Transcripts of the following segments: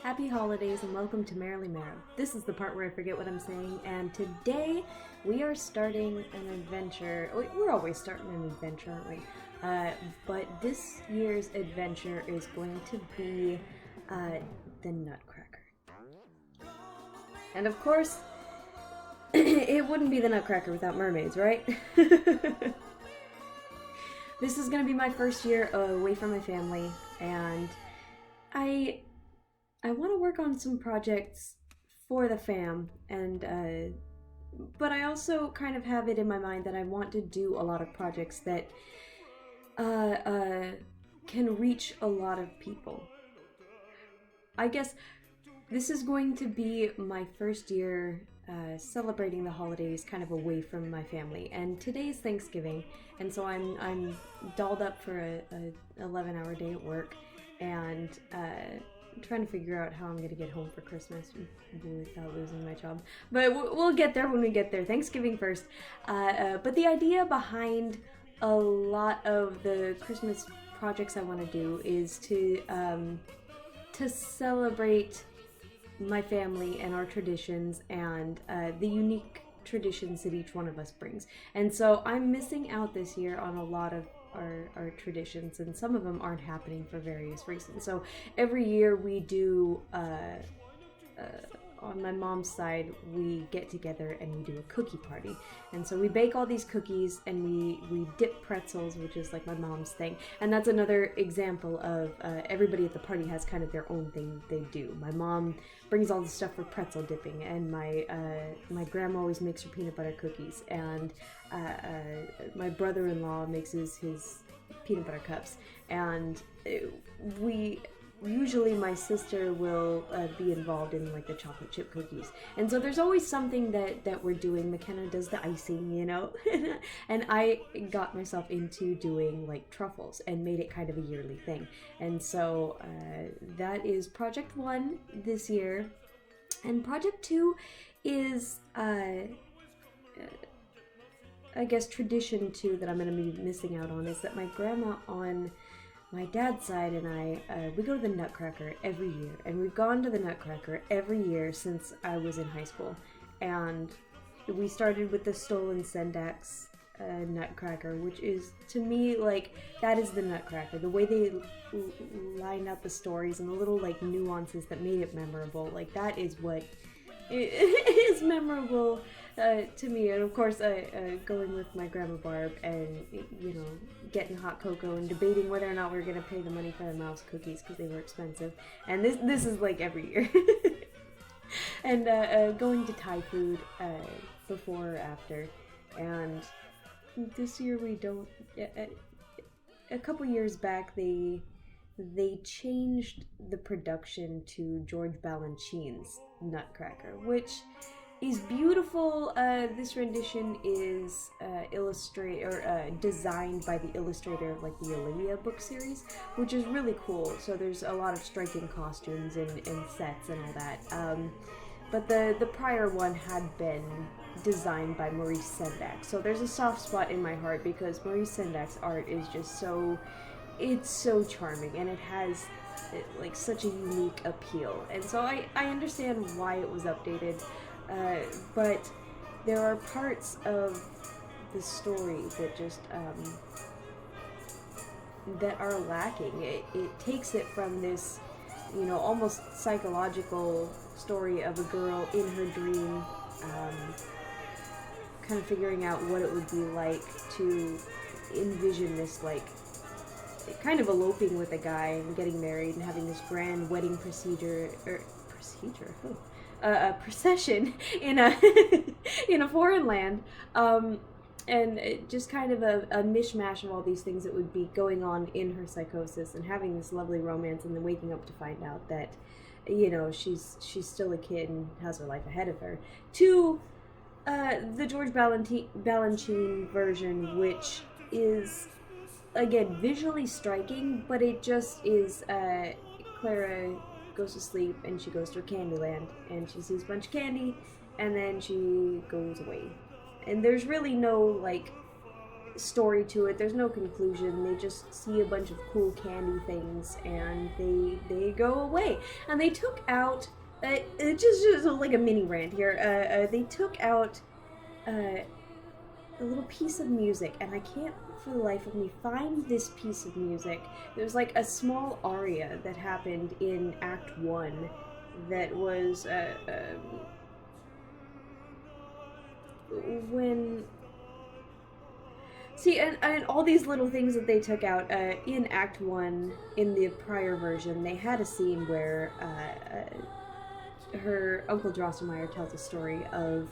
Happy holidays and welcome to Merrily Marrow. This is the part where I forget what I'm saying, and today we are starting an adventure. We're always starting an adventure, aren't we? But this year's adventure is going to be the Nutcracker. And of course, it wouldn't be the Nutcracker without mermaids, right? This is going to be my first year away from my family, and I want to work on some projects for the fam, and but I also kind of have it in my mind that I want to do a lot of projects that can reach a lot of people. I guess this is going to be my first year celebrating the holidays kind of away from my family, and today is Thanksgiving, and so I'm dolled up for a 11-hour day at work, and trying to figure out how I'm going to get home for Christmas without losing my job. But we'll get there when we get there. Thanksgiving first. But the idea behind a lot of the Christmas projects I want to do is to celebrate my family and our traditions and the unique traditions that each one of us brings. And so I'm missing out this year on a lot of our traditions, and some of them aren't happening for various reasons. So every year we do, on my mom's side, we get together and we do a cookie party. And so we bake all these cookies and we dip pretzels, which is like my mom's thing. And that's another example of everybody at the party has kind of their own thing they do. My mom brings all the stuff for pretzel dipping, and my grandma always makes her peanut butter cookies, and my brother-in-law mixes his peanut butter cups, and usually my sister will be involved in like the chocolate chip cookies. And so there's always something that we're doing. McKenna does the icing, you know, and I got myself into doing like truffles and made it kind of a yearly thing. And so that is project 1 this year. And project 2 is I guess tradition 2 that I'm going to be missing out on is that my grandma on my dad's side and I, we go to the Nutcracker every year, and we've gone to the Nutcracker every year since I was in high school. And we started with the Stolen Sendax Nutcracker, which is, to me, like, that is the Nutcracker. The way they line out the stories and the little, like, nuances that made it memorable, like, that is what is memorable to me. And of course, going with my grandma Barb and, you know, getting hot cocoa and debating whether or not we were going to pay the money for the mouse cookies because they were expensive. And this is like every year. And going to Thai food before or after. And this year we don't. A couple years back, they changed the production to George Balanchine's Nutcracker, which is beautiful. This rendition is designed by the illustrator of like the Olivia book series, which is really cool. So there's a lot of striking costumes and sets and all that. But the prior one had been designed by Maurice Sendak. So there's a soft spot in my heart because Maurice Sendak's art is just it's so charming, and it has like such a unique appeal. And so I understand why it was updated. But there are parts of the story that just that are lacking. It takes it from this, you know, almost psychological story of a girl in her dream, kind of figuring out what it would be like to envision this, like, kind of eloping with a guy and getting married and having this grand wedding procession in a in a foreign land, and it just kind of a mishmash of all these things that would be going on in her psychosis, and having this lovely romance, and then waking up to find out that, you know, she's still a kid and has her life ahead of her, to the George Balanchine version, which is, again, visually striking, but it just is Clara goes to sleep and she goes to Candyland and she sees a bunch of candy and then she goes away. And there's really no, like, story to it. There's no conclusion. They just see a bunch of cool candy things and they go away. And they took out it just like a mini rant here. They took out a little piece of music, and I can't for the life of me find this piece of music. There's like a small aria that happened in Act 1 that was when... See, and all these little things that they took out, in Act 1, in the prior version, they had a scene where her Uncle Drosselmeyer tells a story of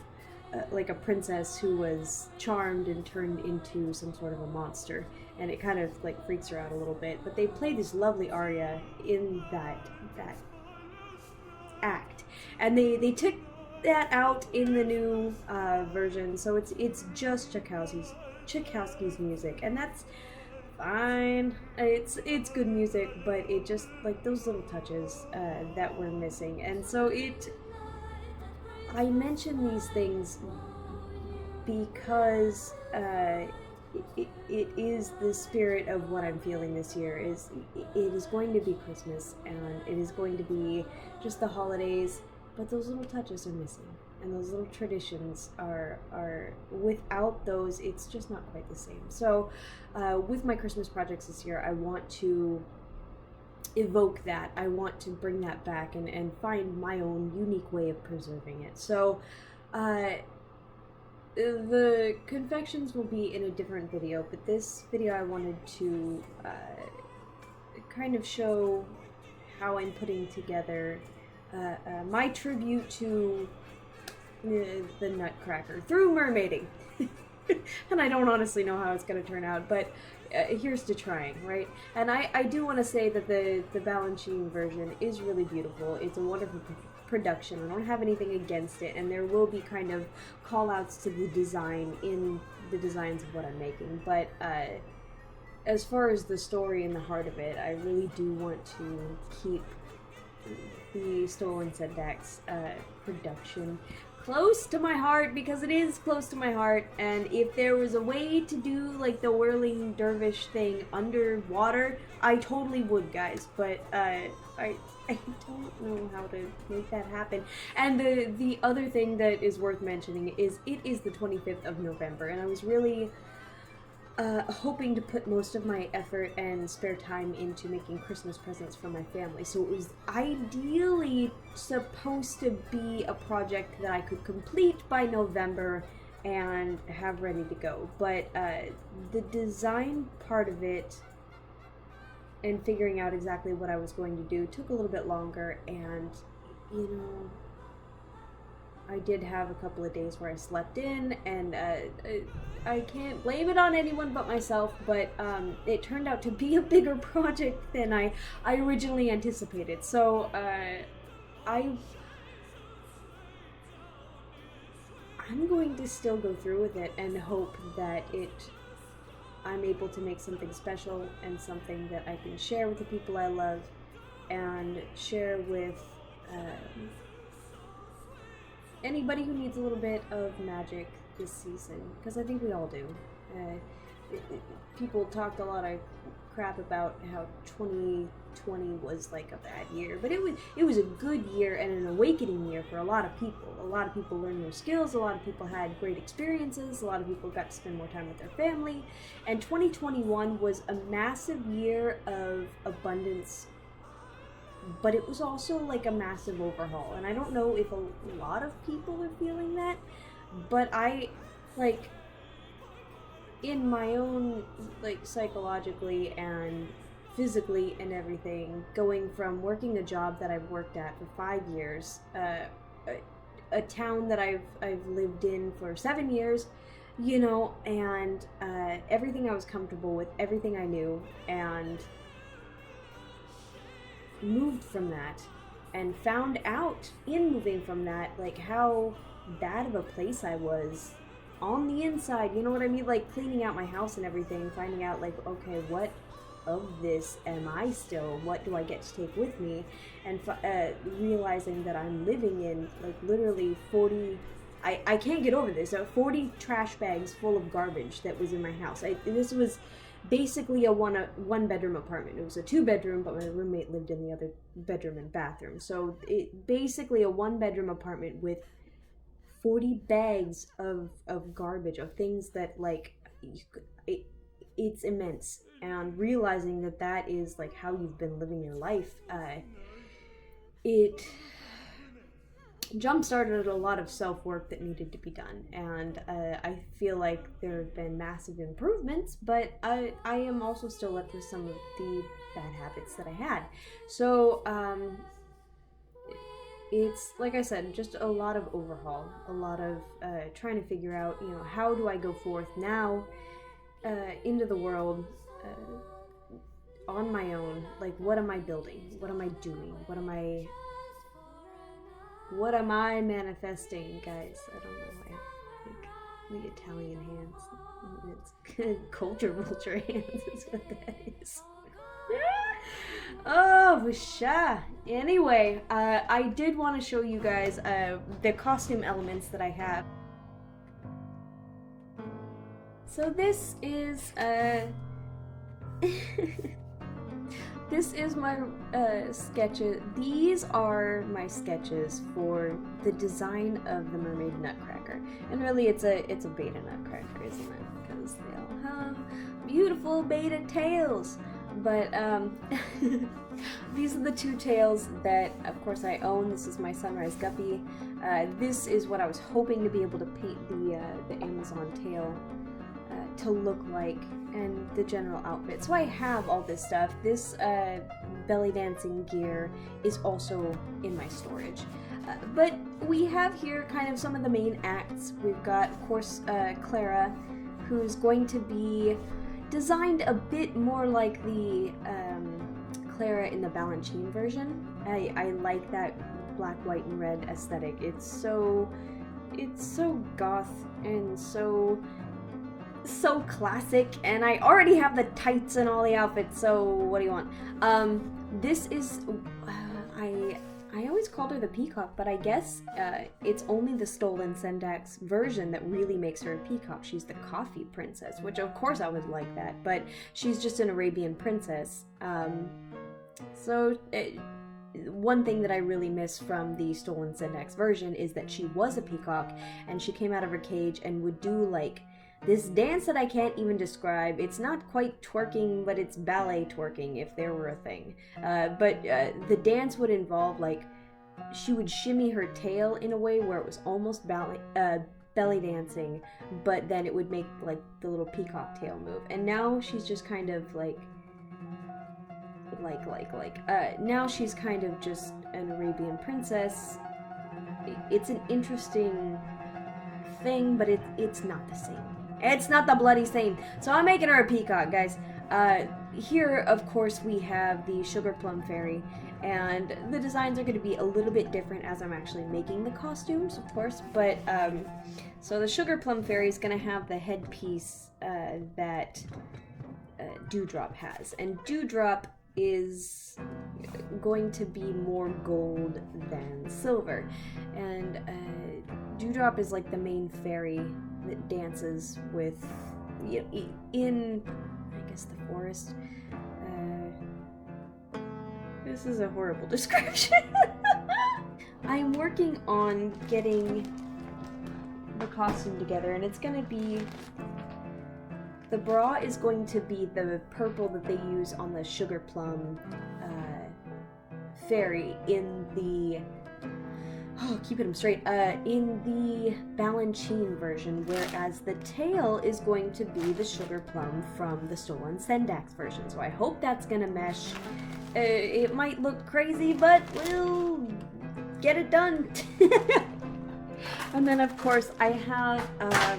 like a princess who was charmed and turned into some sort of a monster, and it kind of like freaks her out a little bit. But they play this lovely aria in that act, and they took that out in the new version, so it's just Tchaikovsky's music, and that's fine. It's good music, but it just, like, those little touches that were missing. And so I mention these things because it is the spirit of what I'm feeling this year. It is going to be Christmas, and it is going to be just the holidays, but those little touches are missing. And those little traditions are without those, it's just not quite the same. So with my Christmas projects this year, I want to evoke that. I want to bring that back and find my own unique way of preserving it. So the confections will be in a different video, but this video I wanted to kind of show how I'm putting together my tribute to the Nutcracker through mermaiding. And I don't honestly know how it's going to turn out, but here's to trying, right? And I do want to say that the Balanchine version is really beautiful. It's a wonderful production. I don't have anything against it, and there will be kind of call-outs to the design in the designs of what I'm making, but as far as the story and the heart of it, I really do want to keep the Stolen Setbacks production close to my heart, because it is close to my heart. And if there was a way to do like the whirling dervish thing underwater, I totally would, guys, but I don't know how to make that happen. And the other thing that is worth mentioning is it is the 25th of November, and I was really hoping to put most of my effort and spare time into making Christmas presents for my family. So it was ideally supposed to be a project that I could complete by November and have ready to go. But the design part of it and figuring out exactly what I was going to do took a little bit longer, and you know, I did have a couple of days where I slept in, and I can't blame it on anyone but myself, but it turned out to be a bigger project than I originally anticipated. So I'm going to still go through with it and hope that I'm able to make something special and something that I can share with the people I love and share with anybody who needs a little bit of magic this season, because I think we all do. People talked a lot of crap about how 2020 was like a bad year, but it was a good year and an awakening year for a lot of people. A lot of people learned new skills, a lot of people had great experiences, a lot of people got to spend more time with their family, and 2021 was a massive year of abundance, but it was also like a massive overhaul. And I don't know if a lot of people are feeling that, but I, like, in my own, like, psychologically and physically and everything, going from working a job that I've worked at for 5 years, a town that I've lived in for 7 years, you know, and everything I was comfortable with, everything I knew, and moved from that, and found out in moving from that, like, how bad of a place I was on the inside, you know what I mean? Like, cleaning out my house and everything, finding out, like, okay, what of this am I still? What do I get to take with me? And realizing that I'm living in, like, literally 40 I can't get over this. 40 trash bags full of garbage that was in my house. This was basically a one-bedroom apartment. It was a 2-bedroom, but my roommate lived in the other bedroom and bathroom. So it basically a 1-bedroom apartment with 40 bags of garbage, of things that, like, it's immense. And realizing that that is, like, how you've been living your life, it jump-started a lot of self-work that needed to be done. And I feel like there have been massive improvements, but I am also still left with some of the bad habits that I had. So, it's, like I said, just a lot of overhaul, a lot of trying to figure out, you know, how do I go forth now into the world on my own? Like, what am I building? What am I doing? What am I manifesting, guys? I don't know why. Like, the Italian hands. It's culture vulture hands is what that is. Oh, sha. Anyway, I did want to show you guys the costume elements that I have. So this is this is my sketches. These are my sketches for the design of the Mermaid Nutcracker, and really it's a beta Nutcracker, isn't it? Because they all have beautiful beta tails. But these are the 2 tails that, of course, I own. This is my Sunrise Guppy. This is what I was hoping to be able to paint the Amazon tail to look like, and the general outfit. So I have all this stuff. This belly dancing gear is also in my storage. But we have here kind of some of the main acts. We've got, of course, Clara, who's going to be designed a bit more like the Clara in the Balanchine version. I like that black, white, and red aesthetic. It's so goth and so classic, and I already have the tights and all the outfits, so what do you want? This is, I always called her the peacock, but I guess it's only the Stolen Sendax version that really makes her a peacock. She's the coffee princess, which of course I would like that, but she's just an Arabian princess. One thing that I really miss from the Stolen Sendax version is that she was a peacock, and she came out of her cage and would do, like, this dance that I can't even describe. It's not quite twerking, but it's ballet twerking, if there were a thing. But the dance would involve, like, she would shimmy her tail in a way where it was almost belly dancing, but then it would make, like, the little peacock tail move. And now she's just kind of, now she's kind of just an Arabian princess. It's an interesting thing, but it's not the same. It's not the bloody same. So I'm making her a peacock, guys. Here, of course, we have the Sugar Plum Fairy, and the designs are going to be a little bit different as I'm actually making the costumes, of course. But so the Sugar Plum Fairy is going to have the headpiece that Dewdrop has, and Dewdrop is going to be more gold than silver, and Dewdrop is like the main fairy that dances with, in, I guess, the forest. This is a horrible description. I'm working on getting the costume together, and it's gonna be, the bra is going to be the purple that they use on the Sugar Plum fairy in the, keeping them straight, in the Balanchine version, whereas the tail is going to be the Sugar Plum from the Stolen Sendax version. So I hope that's gonna mesh. It might look crazy, but we'll get it done. And then, of course, I have a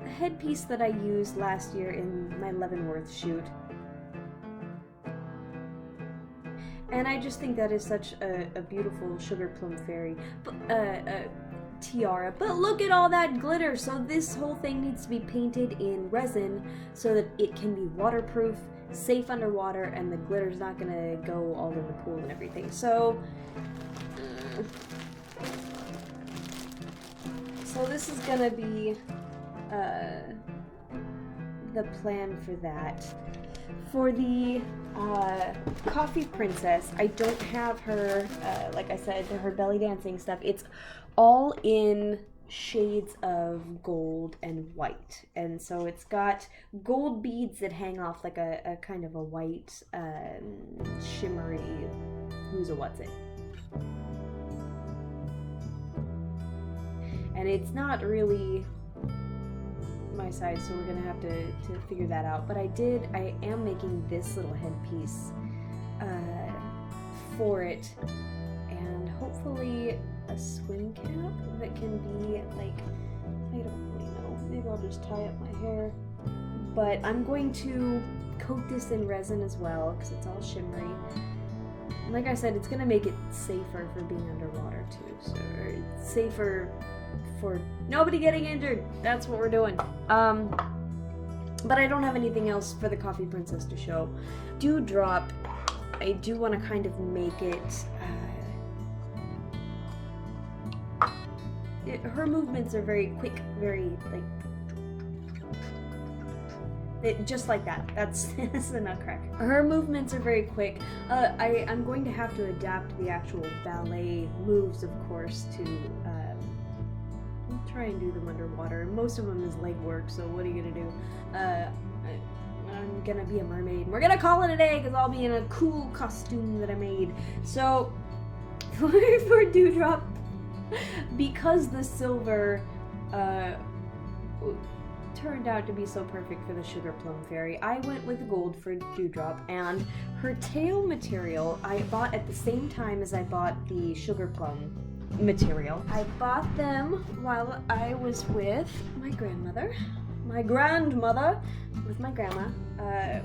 headpiece that I used last year in my Leavenworth shoot. And I just think that is such a beautiful Sugar Plum Fairy tiara. But look at all that glitter! So this whole thing needs to be painted in resin so that it can be waterproof, safe underwater, and the glitter's not gonna go all in the pool and everything. So So this is gonna be the plan for that. For the Coffee Princess, I don't have her, like I said, her belly dancing stuff. It's all in shades of gold and white. And so it's got gold beads that hang off like a kind of a white, shimmery, who's a what's it. And it's not really my size, so we're gonna have to figure that out. But I am making this little headpiece for it, and hopefully a swim cap that can be like, I don't really know, maybe I'll just tie up my hair. But I'm going to coat this in resin as well because it's all shimmery. Like I said, it's gonna make it safer for being underwater too, so it's safer for nobody getting injured. That's what we're doing. But I don't have anything else for the Coffee Princess to show. Dewdrop, I do want to kind of make it, her movements are very quick, very like, just like that. That's the Nutcracker. Her movements are very quick. I'm going to have to adapt the actual ballet moves, of course, to try and do them underwater. Most of them is leg work, so what are you gonna do? I'm gonna be a mermaid. We're gonna call it a day because I'll be in a cool costume that I made. So for Dewdrop, because the silver turned out to be so perfect for the Sugar Plum Fairy, I went with gold for Dewdrop, and her tail material I bought at the same time as I bought the Sugar Plum material. I bought them while I was with my grandmother, with my grandma.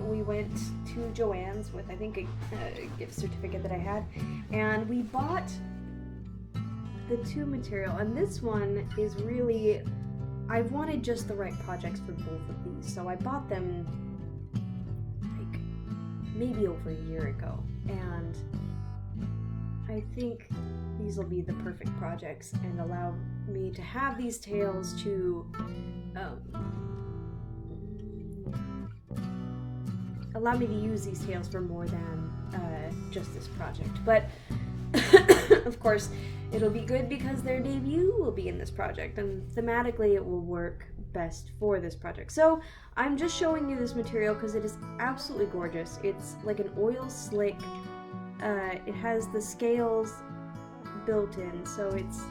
We went to Joann's with, I think, a gift certificate that I had, and we bought the two material, and this one is really, I wanted just the right projects for both of these, so I bought them like maybe over a year ago, and I think these will be the perfect projects and allow me to have these tails to allow me to use these tails for more than just this project. But of course, it'll be good because their debut will be in this project, and thematically it will work best for this project. So I'm just showing you this material because it is absolutely gorgeous. It's like an oil slick. It has the scales built in, so it's,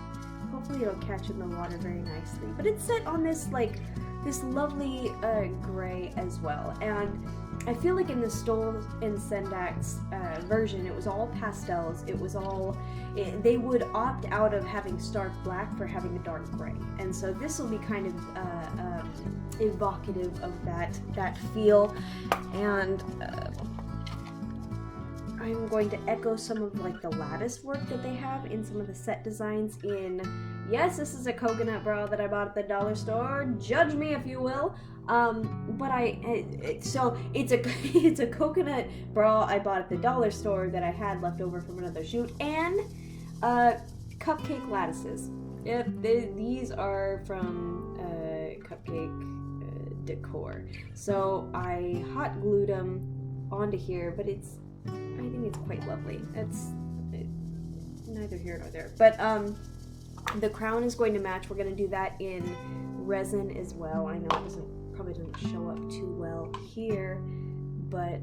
hopefully it'll catch in the water very nicely. But it's set on this like this lovely gray as well, and I feel like in the Stoll and Sendak's version, it was all pastels. It was all, they would opt out of having stark black for having a dark gray, and so this will be kind of evocative of that feel. And I'm going to echo some of like the lattice work that they have in some of the set designs in, yes, this is a coconut bra that I bought at the dollar store, judge me if you will, but so it's a coconut bra I bought at the dollar store that I had left over from another shoot, and cupcake lattices. Yep, these are from Cupcake Decor. So I hot glued them onto here, but I think it's quite lovely. It's neither here nor there. But the crown is going to match. We're going to do that in resin as well. I know it probably doesn't show up too well here, but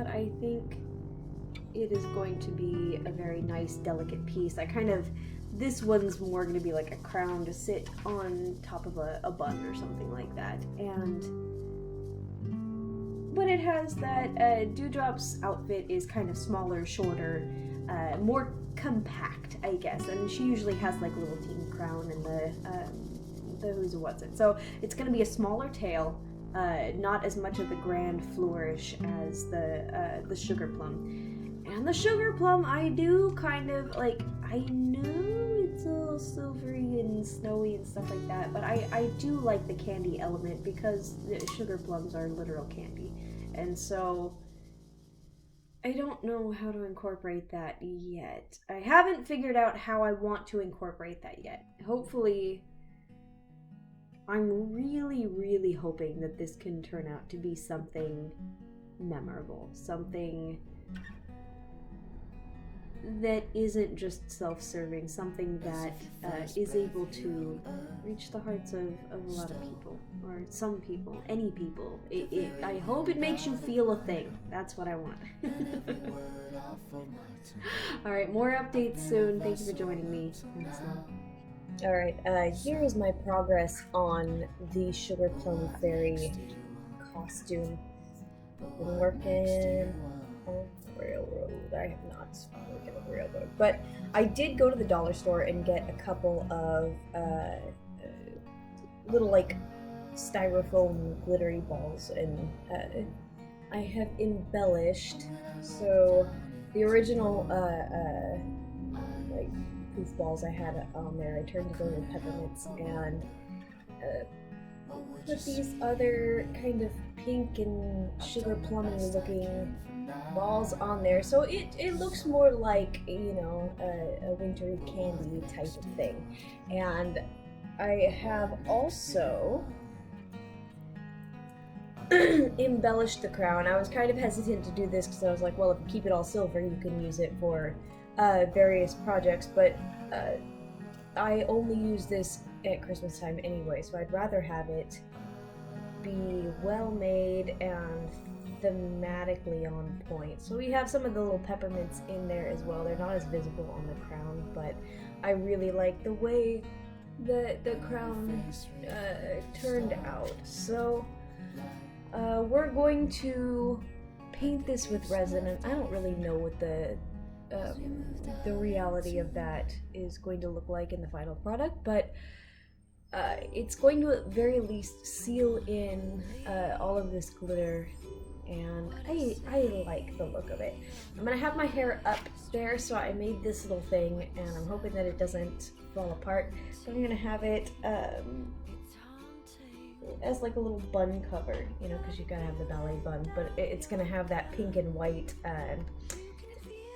I think it is going to be a very nice, delicate piece. This one's more going to be like a crown to sit on top of a bun or something like that. But it has that, Dewdrop's outfit is kind of smaller, shorter, more compact, I guess. And she usually has like a little teeny crown and the who's and what's it. So it's going to be a smaller tail, not as much of the grand flourish as the Sugar Plum. And the Sugar Plum, I do kind of, like, I know it's a little silvery and snowy and stuff like that, but I do like the candy element because the Sugar Plums are literal candy. And so I don't know how to incorporate that yet. I haven't figured out how I want to incorporate that yet. Hopefully, I'm really, really hoping that this can turn out to be something memorable, something that isn't just self-serving, something that is able to reach the hearts of a lot of people, or some people, any people. I hope it makes you feel a thing. That's what I want. Alright, more updates soon. Thank you for joining me. Alright, here is my progress on the Sugar Plum Fairy costume. I've been working on the railroad. I have not worked on the railroad, but I did go to the dollar store and get a couple of little like styrofoam glittery balls, and I have embellished. So the original like poof balls I had on there, I turned them into peppermints and put these other kind of pink and sugar plummy looking balls on there, so it looks more like, you know, a wintry candy type of thing. And I have also embellished the crown. I was kind of hesitant to do this because I was like, well, if you keep it all silver, you can use it for various projects, but I only use this at Christmas time anyway, so I'd rather have it be well made and thematically on point. So we have some of the little peppermints in there as well. They're not as visible on the crown, but I really like the way the crown turned out. So we're going to paint this with resin, and I don't really know what the reality of that is going to look like in the final product, but it's going to at very least seal in all of this glitter, and I like the look of it. I'm gonna have my hair up there, so I made this little thing, and I'm hoping that it doesn't fall apart. So I'm gonna have it as like a little bun cover, you know, because you gotta have the ballet bun, but it's gonna have that pink and white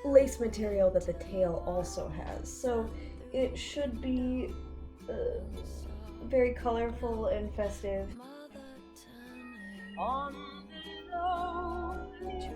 lace material that the tail also has. So it should be very colorful and festive. On the road.